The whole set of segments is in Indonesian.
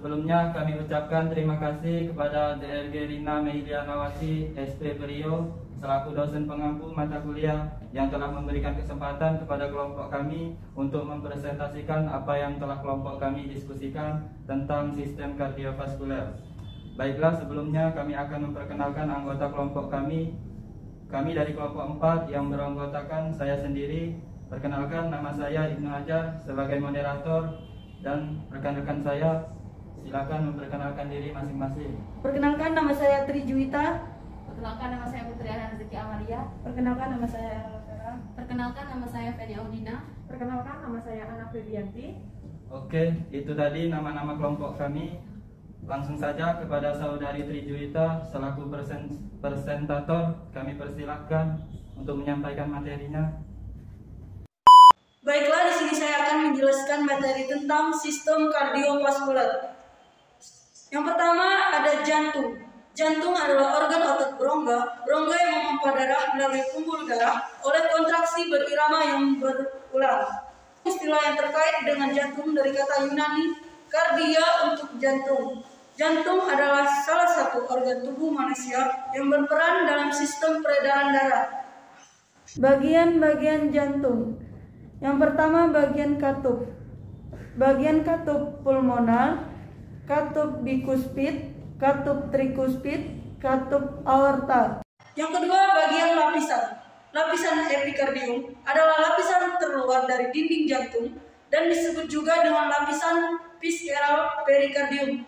sebelumnya kami ucapkan terima kasih kepada DRG Rina Meilianawati SP Priok selaku dosen pengampu mata kuliah yang telah memberikan kesempatan kepada kelompok kami untuk mempresentasikan apa yang telah kelompok kami diskusikan tentang sistem kardiovaskuler. Baiklah, sebelumnya kami akan memperkenalkan anggota kelompok kami. Kami dari kelompok 4 yang beranggotakan saya sendiri. Perkenalkan, nama saya Ibnu Hajar sebagai moderator dan rekan-rekan saya. Silakan memperkenalkan diri masing-masing. Perkenalkan, nama saya Tri Juwita. Perkenalkan, nama saya Putri Ana Rezeki Amalia. Perkenalkan, nama saya Vera. Perkenalkan, nama saya Feni Audina. Perkenalkan, nama saya Ana Febianti. Oke, itu tadi nama-nama kelompok kami. Langsung saja kepada saudari Tri Juwita selaku presentator, kami persilahkan untuk menyampaikan materinya. Baiklah, di sini saya akan menjelaskan materi tentang sistem kardiovaskuler. Yang pertama ada jantung. Jantung adalah organ otot berongga. Berongga yang memompa darah melalui pembuluh darah oleh kontraksi berirama yang berulang. Istilah yang terkait dengan jantung dari kata Yunani kardia untuk jantung. Jantung adalah salah satu organ tubuh manusia yang berperan dalam sistem peredaran darah. Bagian-bagian jantung. Yang pertama bagian katup. Bagian katup pulmonal, katup bikuspid, katup trikuspid, katup aorta. Yang kedua bagian lapisan. Lapisan epikardium adalah lapisan terluar dari dinding jantung dan disebut juga dengan lapisan visceral perikardium.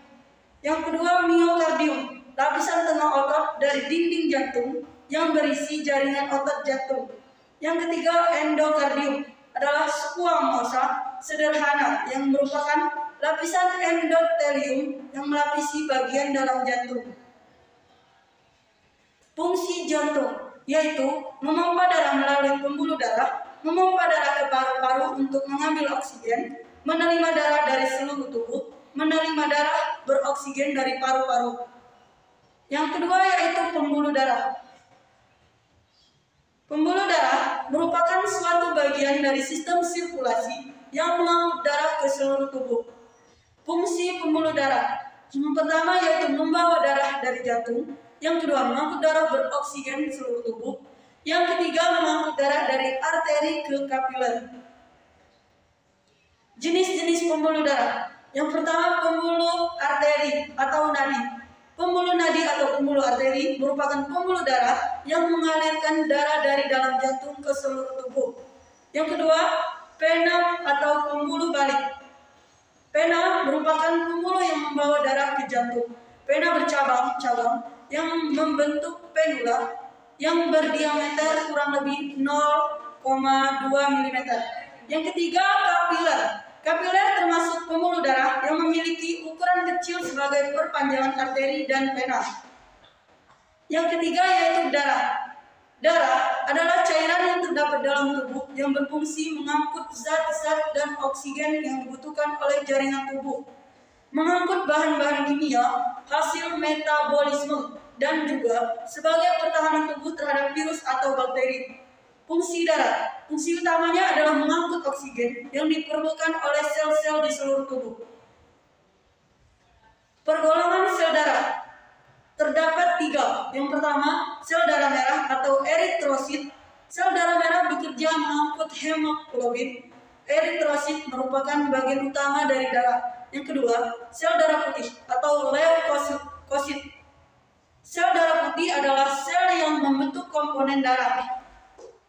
Yang kedua miokardium, lapisan tengah otot dari dinding jantung yang berisi jaringan otot jantung. Yang ketiga endokardium adalah squamosa sederhana yang merupakan lapisan endotelium yang melapisi bagian dalam jantung. Fungsi jantung yaitu memompa darah melalui pembuluh darah, memompa darah ke paru-paru untuk mengambil oksigen, menerima darah dari seluruh tubuh, menerima darah beroksigen dari paru-paru. Yang kedua yaitu pembuluh darah. Pembuluh darah merupakan suatu bagian dari sistem sirkulasi yang mengangkut darah ke seluruh tubuh. Fungsi pembuluh darah yang pertama yaitu membawa darah dari jantung, yang kedua mengangkut darah beroksigen seluruh tubuh, yang ketiga mengangkut darah dari arteri ke kapiler. Jenis-jenis pembuluh darah. Yang pertama pembuluh arteri atau nadi. Pembuluh nadi atau pembuluh arteri merupakan pembuluh darah yang mengalirkan darah dari dalam jantung ke seluruh tubuh. Yang kedua, vena atau pembuluh balik. Vena merupakan pembuluh yang membawa darah ke jantung. Vena bercabang-cabang yang membentuk penula yang berdiameter kurang lebih 0,2 mm. Yang ketiga, kapiler. Kapiler termasuk pembuluh darah yang memiliki ukuran kecil sebagai perpanjangan arteri dan vena. Yang ketiga yaitu darah. Darah adalah cairan yang terdapat dalam tubuh yang berfungsi mengangkut zat-zat dan oksigen yang dibutuhkan oleh jaringan tubuh, mengangkut bahan-bahan kimia hasil metabolisme, dan juga sebagai pertahanan tubuh terhadap virus atau bakteri. Fungsi darah. Fungsi utamanya adalah mengangkut oksigen yang diperlukan oleh sel-sel di seluruh tubuh. Pergolongan sel darah. Terdapat 3. Yang pertama, sel darah merah atau eritrosit. Sel darah merah bekerja mengangkut hemoglobin. Eritrosit merupakan bagian utama dari darah. Yang kedua, sel darah putih atau leukosit. Sel darah putih adalah sel yang membentuk komponen darah.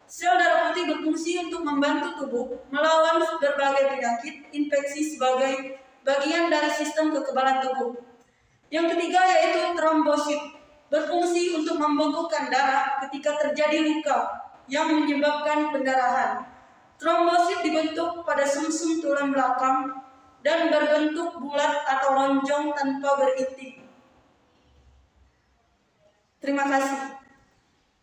Sel darah putih berfungsi untuk membantu tubuh melawan berbagai penyakit infeksi sebagai bagian dari sistem kekebalan tubuh. Yang ketiga yaitu trombosit, berfungsi untuk membekukan darah ketika terjadi luka yang menyebabkan pendarahan. Trombosit dibentuk pada sumsum tulang belakang dan berbentuk bulat atau lonjong tanpa berinti. Terima kasih.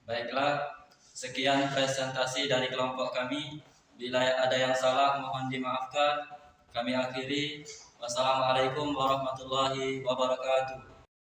Baiklah, sekian presentasi dari kelompok kami. Bila ada yang salah mohon dimaafkan. Kami akhiri. Wassalamualaikum warahmatullahi wabarakatuh.